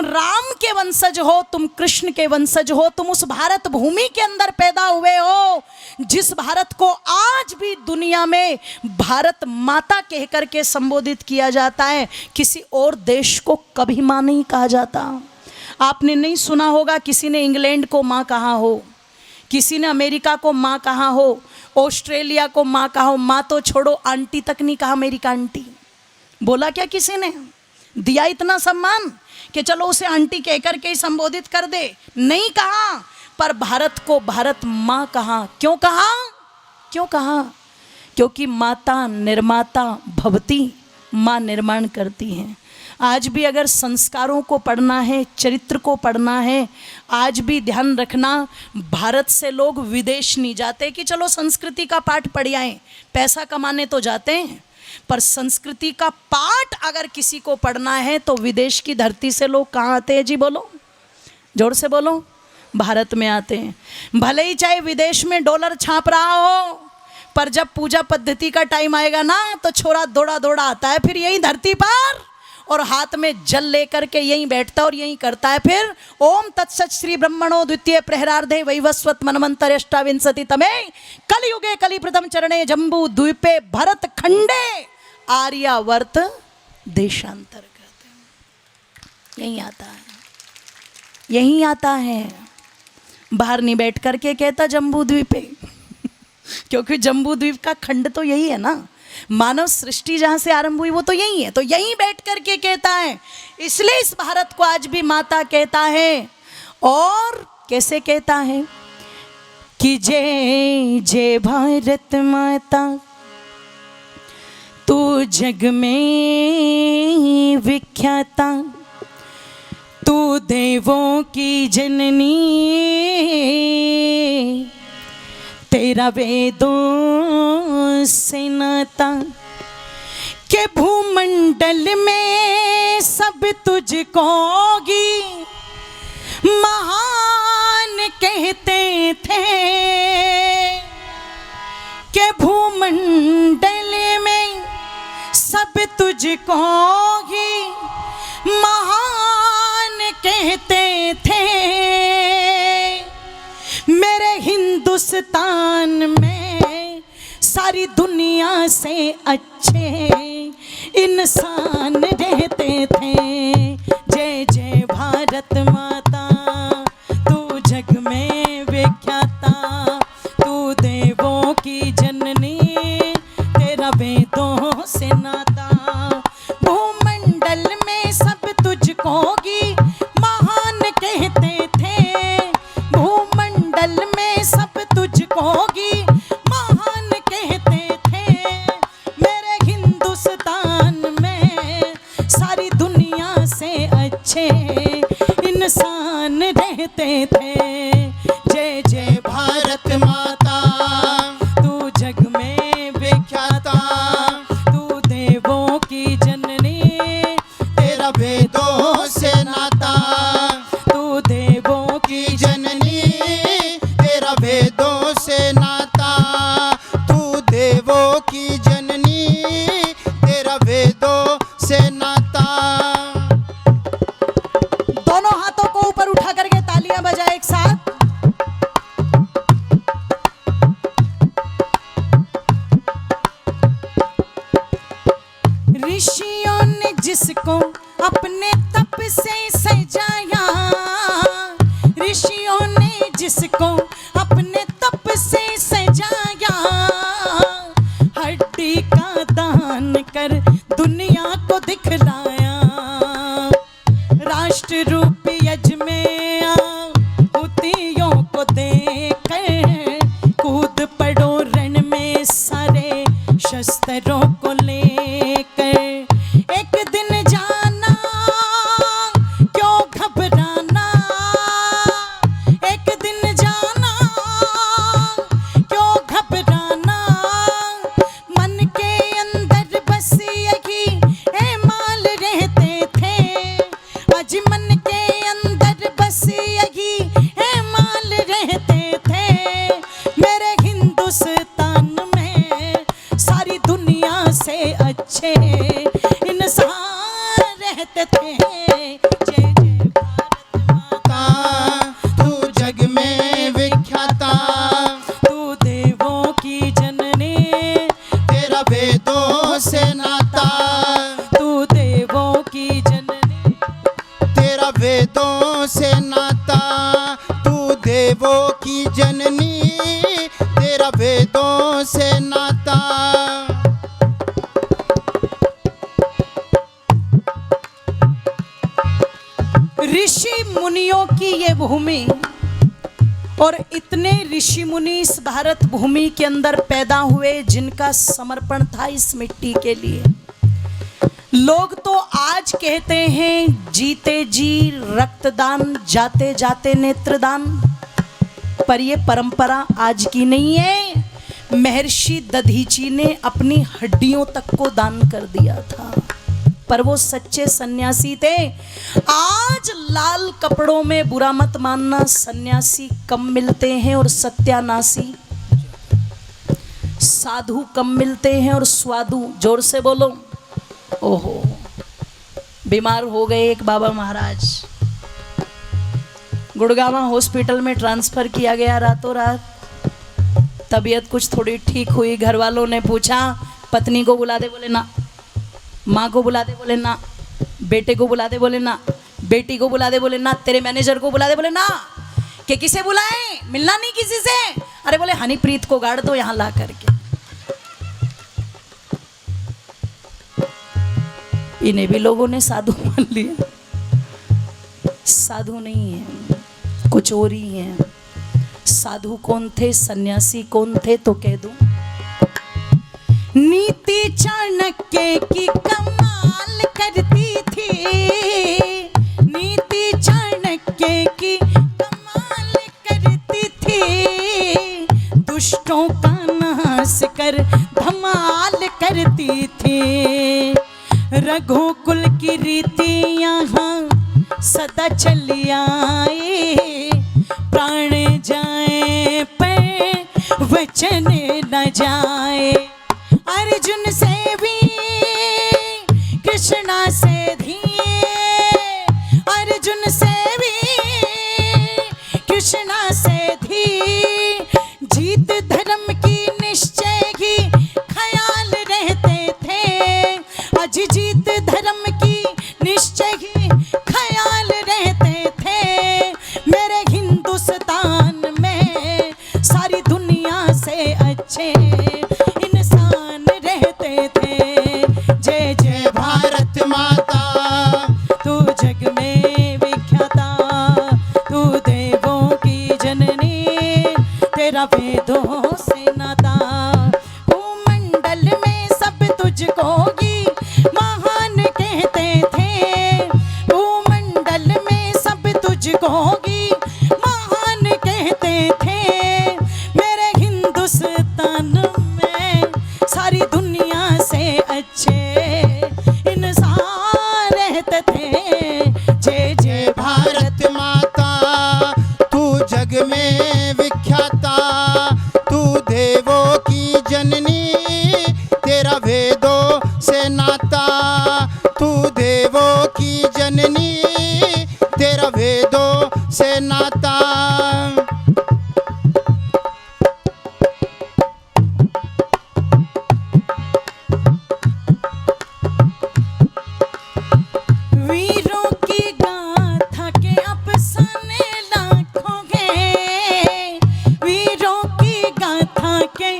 राम के वंशज हो, तुम कृष्ण के वंशज हो, तुम उस भारत भूमि के अंदर पैदा हुए हो जिस भारत को आज भी दुनिया में भारत माता कह करके संबोधित किया जाता है। किसी और देश को कभी माँ नहीं कहा जाता। आपने नहीं सुना होगा किसी ने इंग्लैंड को माँ कहा हो, किसी ने अमेरिका को माँ कहा हो, ऑस्ट्रेलिया को माँ कहा हो। माँ तो छोड़ो, आंटी तक नहीं कहा अमेरिका आंटी। बोला क्या किसी ने? दिया इतना सम्मान कि चलो उसे आंटी कह करके ही संबोधित कर दे? नहीं कहा। पर भारत को भारत माँ कहा। क्यों कहा? क्यों कहा? क्योंकि माता निर्माता भवती, माँ निर्माण करती हैं। आज भी अगर संस्कारों को पढ़ना है, चरित्र को पढ़ना है, आज भी ध्यान रखना, भारत से लोग विदेश नहीं जाते कि चलो संस्कृति का पाठ पढ़ आएं। पैसा कमाने तो जाते हैं, पर संस्कृति का पाठ अगर किसी को पढ़ना है तो विदेश की धरती से लोग कहाँ आते हैं जी? बोलो, जोर से बोलो। भारत में आते हैं। भले ही चाहे विदेश में डॉलर छाप रहा हो, पर जब पूजा पद्धति का टाइम आएगा ना तो छोरा दौड़ा दौड़ा आता है फिर यही धरती पर, और हाथ में जल लेकर के यहीं बैठता और यहीं करता है फिर ओम तत्सत श्री ब्रह्मणो द्वितीय प्रहरार्धे वैवस्वत मनमंतर अष्टाविंशति तमे कलयुगे कलि प्रथम चरणे जम्बू द्वीपे भरत खंडे आर्यावर्त देशांतर्गत। यहीं आता है, यहीं आता है। बाहर नहीं बैठ करके कहता जम्बू द्वीपे क्योंकि जम्बू द्वीप का खंड तो यही है ना। मानव सृष्टि जहाँ से आरंभ हुई वो तो यही है, तो यहीं बैठ करके कहता है। इसलिए इस भारत को आज भी माता कहता है। और कैसे कहता है कि जय जय भारत माता, तू जग में विख्याता, तू देवों की जननी, तेरा वेदों से नाता, के भूमंडल में सब तुझको गी महान कहते थे, के भूमंडल में सब तुझको ही महान कहते थे। मेरे हिंदुस्तान में सारी दुनिया से अच्छे इंसान रहते थे। जय जय भारत माता, तू जग में विख्याता, तू देवों की जननी, तेरा वेदों से नाता, भूमंडल में सब तुझको ही महान कहते थे, भूमंडल में सब तुझको ही महान कहते थे। मेरे हिंदुस्तान में सारी दुनिया से अच्छे इंसान रहते थे। जय जय भारत माता, तू जग में विख्याता, तू देवों की जननी, तेरा वेदों से नाता, तू देवों की जननी, तेरा वेदों से नाता, तू देवों की जननी, तेरा वेदों से नाता। दोनों हाथों को ऊपर उठा करके तालियां बजाए एक साथ। ऋषियों ने जिसको अपने तप से सजाया, ऋषियों ने जिसको अपने तप से सजाया, हड्डी का दान कर दुनिया को दिखलाया, राष्ट्र रूपी यज्ञ में आहुतियों को देकर कूद पड़ो रण में सारे शस्त्रों को लेकर। एक दिन जाना क्यों घबराना, एक दिन जाना क्यों घबराना, मन के अंदर बस यही एमाल रहते थे, आज मन के अंदर बस यही एमाल रहते थे। मेरे हिंदुस्तान में सारी दुनिया से अच्छे इंसान रहते थे। जय जय तेरा वेदों से नाता, तू देवों की जननी, तेरा वेदों से नाता। ऋषि मुनियों की ये भूमि, और इतने ऋषि मुनि इस भारत भूमि के अंदर पैदा हुए जिनका समर्पण था इस मिट्टी के लिए। लोग तो आज कहते हैं जीते जी रक्तदान, जाते जाते नेत्रदान, पर ये परंपरा आज की नहीं है। महर्षि दधीची ने अपनी हड्डियों तक को दान कर दिया था, पर वो सच्चे सन्यासी थे। आज लाल कपड़ों में बुरा मत मानना, सन्यासी कम मिलते हैं और सत्यानाशी, साधु कम मिलते हैं और स्वादु, जोर से बोलो। ओहो, बीमार हो गए एक बाबा महाराज, गुड़गावा हॉस्पिटल में ट्रांसफर किया गया रातों रात। तबीयत कुछ थोड़ी ठीक हुई, घर वालों ने पूछा पत्नी को बुला दे, बोले ना। माँ को बुला दे, बोले ना। बेटे को बुला दे, बोले ना। बेटी को बुला दे, बोले ना। तेरे मैनेजर को बुला दे, बोले ना। कि किसे बुलाए, मिलना नहीं किसी से। अरे बोले हनीप्रीत को गाड़ दो यहाँ ला करके। इन्हें भी लोगों ने साधु मान लिया। साधु नहीं है, कुछ और ही है। साधु कौन थे, सन्यासी कौन थे, तो कह दूं। नीति चाणक्य की कमाल करती थी, नीति चाणक्य की कमाल करती थी, दुष्टों का नाश कर धमाल करती थी। रघुकुल की रीति यहाँ सदा चली आए, प्राण जाए पर वचन न जाए। अर्जुन से भी कृष्णा से धिए, अर्जुन से भी कृष्णा से धी, जीत धर्म की निश्चय की ख्याल रहते थे। आज जीत धर्म की निश्चय की ख्याल रहते थे। मेरे हिंदुस्तान में सारी दुनिया से अच्छे इंसान रहते थे। जय जय भारत माता, तू जग में विख्याता, तू देवों की जननी, तेरा वेदों से नाता। भूमंडल में सब तुझको ही महान कहते थे, भूमंडल में सब तुझको ही महान कहते थे। मेरे हिंदुस्तान में सारी दुनिया से अच्छे इंसान रहते थे। जय जय भारत माता, तू जग में विख्याता, तू देवों की जननी, तेरा वेदों से नाता। तू देवों की जननी, तेरा वेदों से नाता। वीरों की गाथा के अफसाने लाखों हैं, वीरों की गाथा के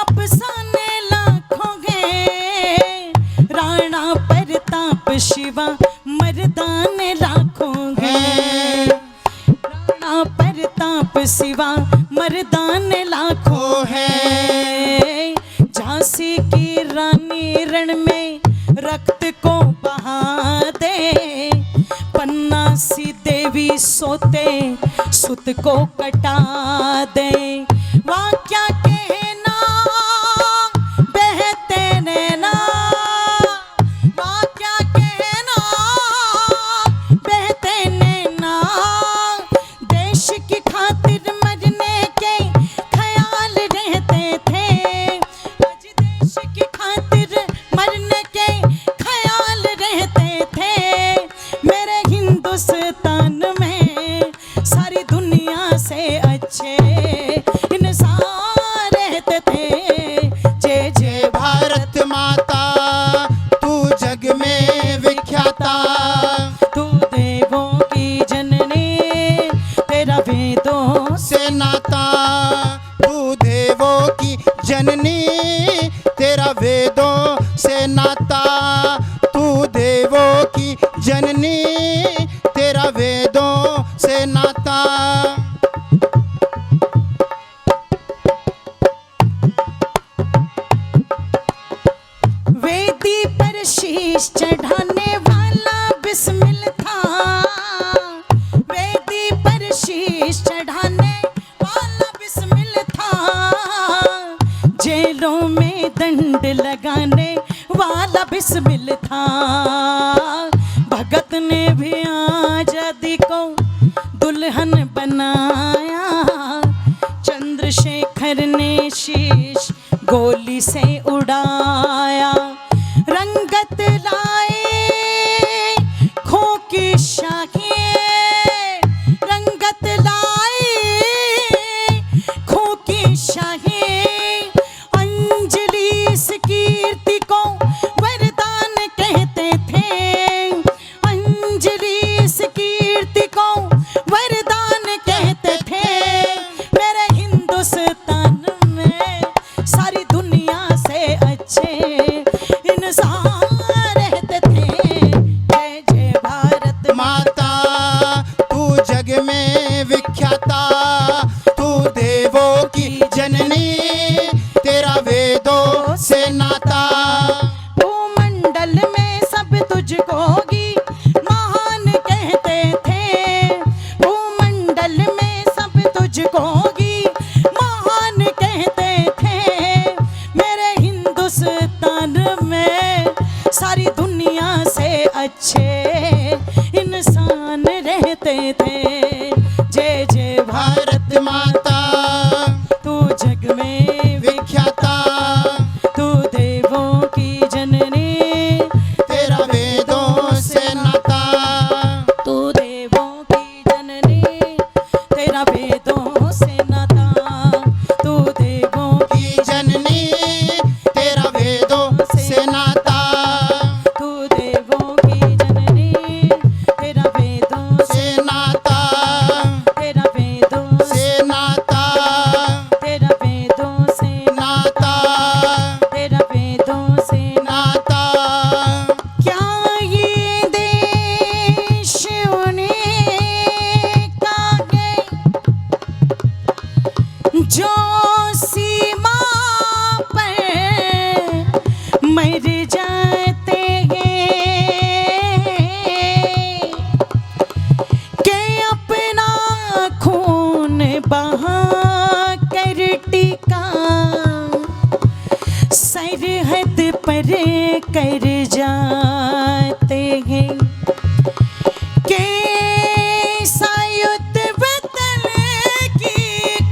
अफसाने लाखों हैं। राणा प्रताप शिवा मर्दान लाखों हैं, राणा प्रताप शिवा मर्दान लाखों हैं। झांसी की रानी रण में रक्त को बहा दे, पन्ना सी देवी सोते सुत को कटा दे। वहाँ क्या कहना बहते नैना, वहाँ क्या कहना बहते नैना। देश की खातिर मरने के ख्याल रहते थे, आज देश की खातिर मरने के ख्याल रहते थे। मेरे हिंदुस्तान में सारी दुनिया से अच्छे इंसान नाता, तू देवों की जननी तेरा वेदों से नाता, तू देवों की जननी तेरा वेदों से नाता। वेदी पर शीश चढ़ाने वाला बिस्मिल था, वेदी पर शीश चढ़ाने वाला बिस्मिल था, जेलों में दंड लगाने वाला बिस्मिल था। भगत ने भी आजादी को दुल्हन बनाया, चंद्रशेखर ने शीश गोली से उड़ाया। रंगत लाए खो की शाखें, रंगत लाए खो की शाखें, अंजलि इस कीर्ति को वरदान कहते थे, अंजलि इस कीर्ति को वरदान कहते थे। मेरे हिंदुस्तान में सारी दुनिया से अच्छे इंसान रहते थे। जय जय भारत माता, तू जग में विख्याता, तू देवों की जननी तेरा वेदों से नाता। भूमंडल में सब तुझको ही महान कहते थे, भूमंडल में सब तुझको ही महान कहते थे। मेरे हिंदुस्तान में सारी दुनिया से अच्छे इंसान रहते थे। जय जय भारत माता, तू जग में विख्याता, तू देवों की जननी तेरा वेदों से नाता, तू देवों की जननी तेरा वेदों से नाता, तू देवों की जननी तेरा वेदों से नाता, तू देवों की जननी तेरा वेदों से नाता, तेरा वेदों से नाता, तेरा वेदों से नाता, तेरा वेदों से नाता। क्या ये देश उन्हीं का है जो सीमा पर मर जाते हैं, के अपना खून बहा कर टीका सरहद पर कर जाते हैं, के सायुध वतन की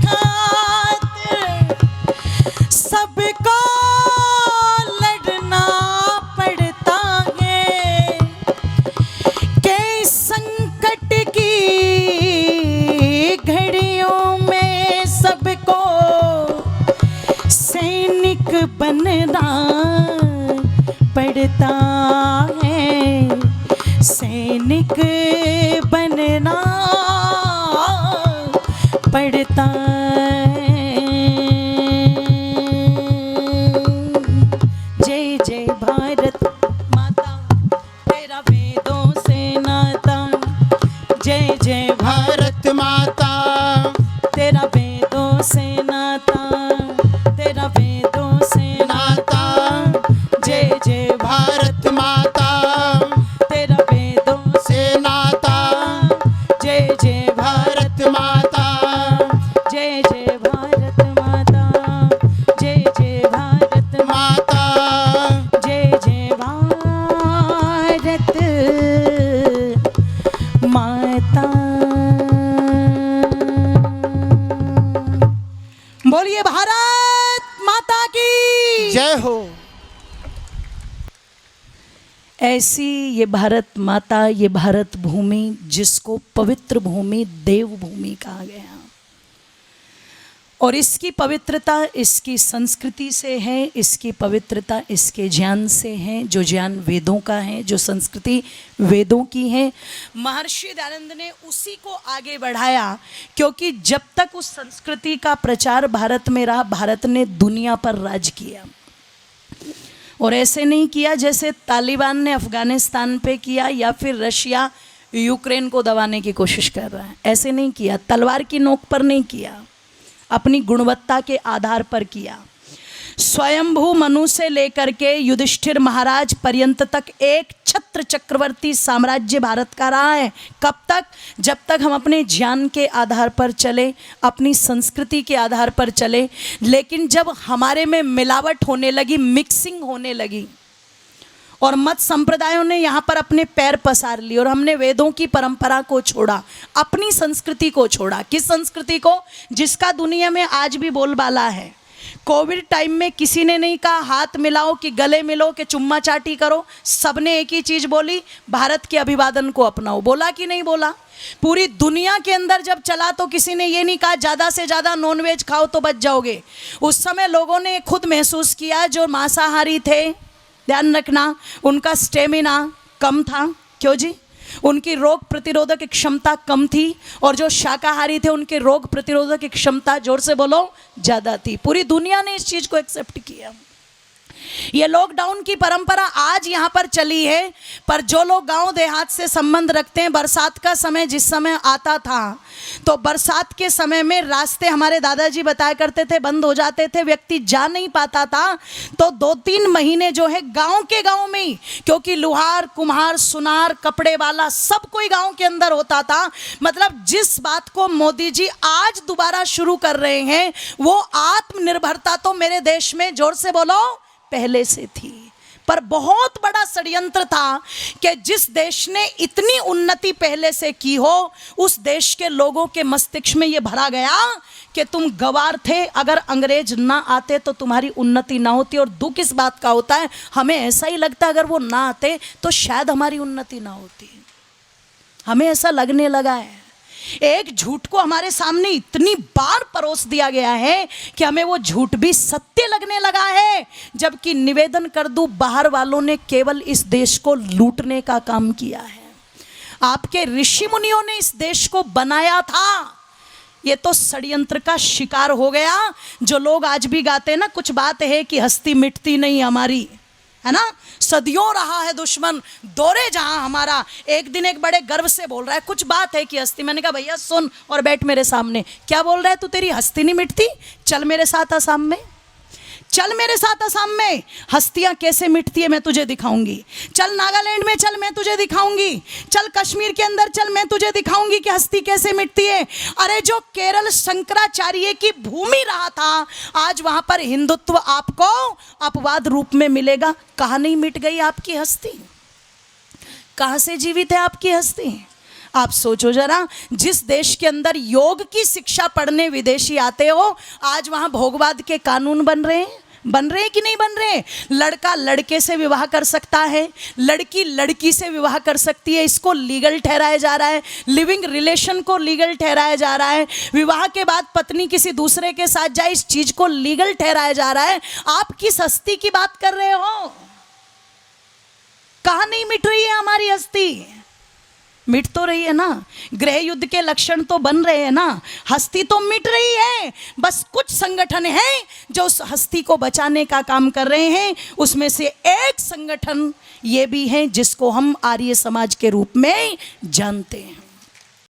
खातिर सबको लड़ना पड़ता है, के संकट की घड़ियों में सबको सैनिक बनना पड़ता है, सैनिक बनना पड़ता है। जय जय भारत माता, तेरा वेदों से नाता। जय जय भारत माता, तेरा वेदों से नाता, तेरा वेदों से नाता, जय जय भारत माता, तेरा वेदों से नाता, जय जय भारत माता, जय जय भारत माता, जय जय भारत माता, जय जय भारत माता। बोलिए भारत माता की जय हो। ऐसी ये भारत माता, ये भारत भूमि जिसको पवित्र भूमि, देव भूमि कहा गया, और इसकी पवित्रता इसकी संस्कृति से है, इसकी पवित्रता इसके ज्ञान से है, जो ज्ञान वेदों का है, जो संस्कृति वेदों की है। महर्षि दयानंद ने उसी को आगे बढ़ाया, क्योंकि जब तक उस संस्कृति का प्रचार भारत में रहा, भारत ने दुनिया पर राज किया। और ऐसे नहीं किया जैसे तालिबान ने अफगानिस्तान पे किया या फिर रशिया यूक्रेन को दबाने की कोशिश कर रहा है। ऐसे नहीं किया, तलवार की नोक पर नहीं किया, अपनी गुणवत्ता के आधार पर किया। स्वयंभू मनु से लेकर के युधिष्ठिर महाराज पर्यंत तक एक छत्र चक्रवर्ती साम्राज्य भारत का रहा है। कब तक? जब तक हम अपने ज्ञान के आधार पर चले, अपनी संस्कृति के आधार पर चले। लेकिन जब हमारे में मिलावट होने लगी, मिक्सिंग होने लगी और मत संप्रदायों ने यहाँ पर अपने पैर पसार लिए और हमने वेदों की परंपरा को छोड़ा, अपनी संस्कृति को छोड़ा। किस संस्कृति को? जिसका दुनिया में आज भी बोलबाला है। कोविड टाइम में किसी ने नहीं कहा हाथ मिलाओ कि गले मिलो कि चुम्मा चाटी करो, सबने एक ही चीज़ बोली, भारत के अभिवादन को अपनाओ। बोला कि नहीं बोला? पूरी दुनिया के अंदर जब चला तो किसी ने ये नहीं कहा ज़्यादा से ज़्यादा नॉनवेज खाओ तो बच जाओगे। उस समय लोगों ने खुद महसूस किया, जो मांसाहारी थे, ध्यान रखना, उनका स्टेमिना कम था। क्यों जी? उनकी रोग प्रतिरोधक क्षमता कम थी, और जो शाकाहारी थे उनके रोग प्रतिरोधक क्षमता, जोर से बोलो, ज़्यादा थी। पूरी दुनिया ने इस चीज़ को एक्सेप्ट किया। ये लॉकडाउन की परंपरा आज यहाँ पर चली है, पर जो लोग गांव देहात से संबंध रखते हैं, बरसात का समय जिस समय आता था तो बरसात के समय में रास्ते, हमारे दादाजी बताया करते थे, बंद हो जाते थे, व्यक्ति जा नहीं पाता था। तो 2-3 महीने जो है गांव के गांव में ही, क्योंकि लुहार, कुम्हार, सुनार, कपड़े वाला सब कोई गांव के अंदर होता था। मतलब जिस बात को मोदी जी आज दोबारा शुरू कर रहे हैं, वो आत्मनिर्भरता तो मेरे देश में, जोर से बोलो, पहले से थी। पर बहुत बड़ा षड्यंत्र था कि जिस देश ने इतनी उन्नति पहले से की हो, उस देश के लोगों के मस्तिष्क में ये भरा गया कि तुम गवार थे, अगर अंग्रेज ना आते तो तुम्हारी उन्नति ना होती। और दुख इस बात का होता है, हमें ऐसा ही लगता है अगर वो ना आते तो शायद हमारी उन्नति ना होती। हमें ऐसा लगने लगा है। एक झूठ को हमारे सामने इतनी बार परोस दिया गया है कि हमें वो झूठ भी सत्य लगने लगा है। जबकि निवेदन कर दूं, बाहर वालों ने केवल इस देश को लूटने का काम किया है। आपके ऋषि मुनियों ने इस देश को बनाया था, ये तो षड्यंत्र का शिकार हो गया। जो लोग आज भी गाते हैं ना, कुछ बात है कि हस्ती मिटती नहीं हमारी, है ना, सदियों रहा है दुश्मन, दौरे जहां हमारा। एक दिन एक बड़े गर्व से बोल रहा है, कुछ बात है कि हस्ती। मैंने कहा भैया सुन और बैठ मेरे सामने। क्या बोल रहा है तू? तेरी हस्ती नहीं मिटती? चल मेरे साथ असम में, चल मेरे साथ असम में, हस्तियां कैसे मिटती है मैं तुझे दिखाऊंगी। चल नागालैंड में चल, मैं तुझे दिखाऊंगी। चल कश्मीर के अंदर चल, मैं तुझे दिखाऊंगी कि हस्ती कैसे मिटती है। अरे जो केरल शंकराचार्य की भूमि रहा था, आज वहां पर हिंदुत्व आपको अपवाद रूप में मिलेगा। कहाँ नहीं मिट गई आपकी हस्ती? कहाँ से जीवित है आपकी हस्ती? आप सोचो जरा, जिस देश के अंदर योग की शिक्षा पढ़ने विदेशी आते हो, आज वहाँ भोगवाद के कानून बन रहे हैं कि नहीं बन रहे? लड़का लड़के से विवाह कर सकता है, लड़की लड़की से विवाह कर सकती है, इसको लीगल ठहराया जा रहा है। लिविंग रिलेशन को लीगल ठहराया जा रहा है। विवाह के बाद पत्नी किसी दूसरे के साथ जाए, इस चीज को लीगल ठहराया जा रहा है। आप किस हस्ती की बात कर रहे हो? कहाँ नहीं मिट रही है हमारी हस्ती? मिट तो रही है ना। गृह युद्ध के लक्षण तो बन रहे हैं ना, हस्ती तो मिट रही है। बस कुछ संगठन हैं जो उस हस्ती को बचाने का काम कर रहे हैं। उसमें से एक संगठन ये भी है जिसको हम आर्य समाज के रूप में जानते हैं।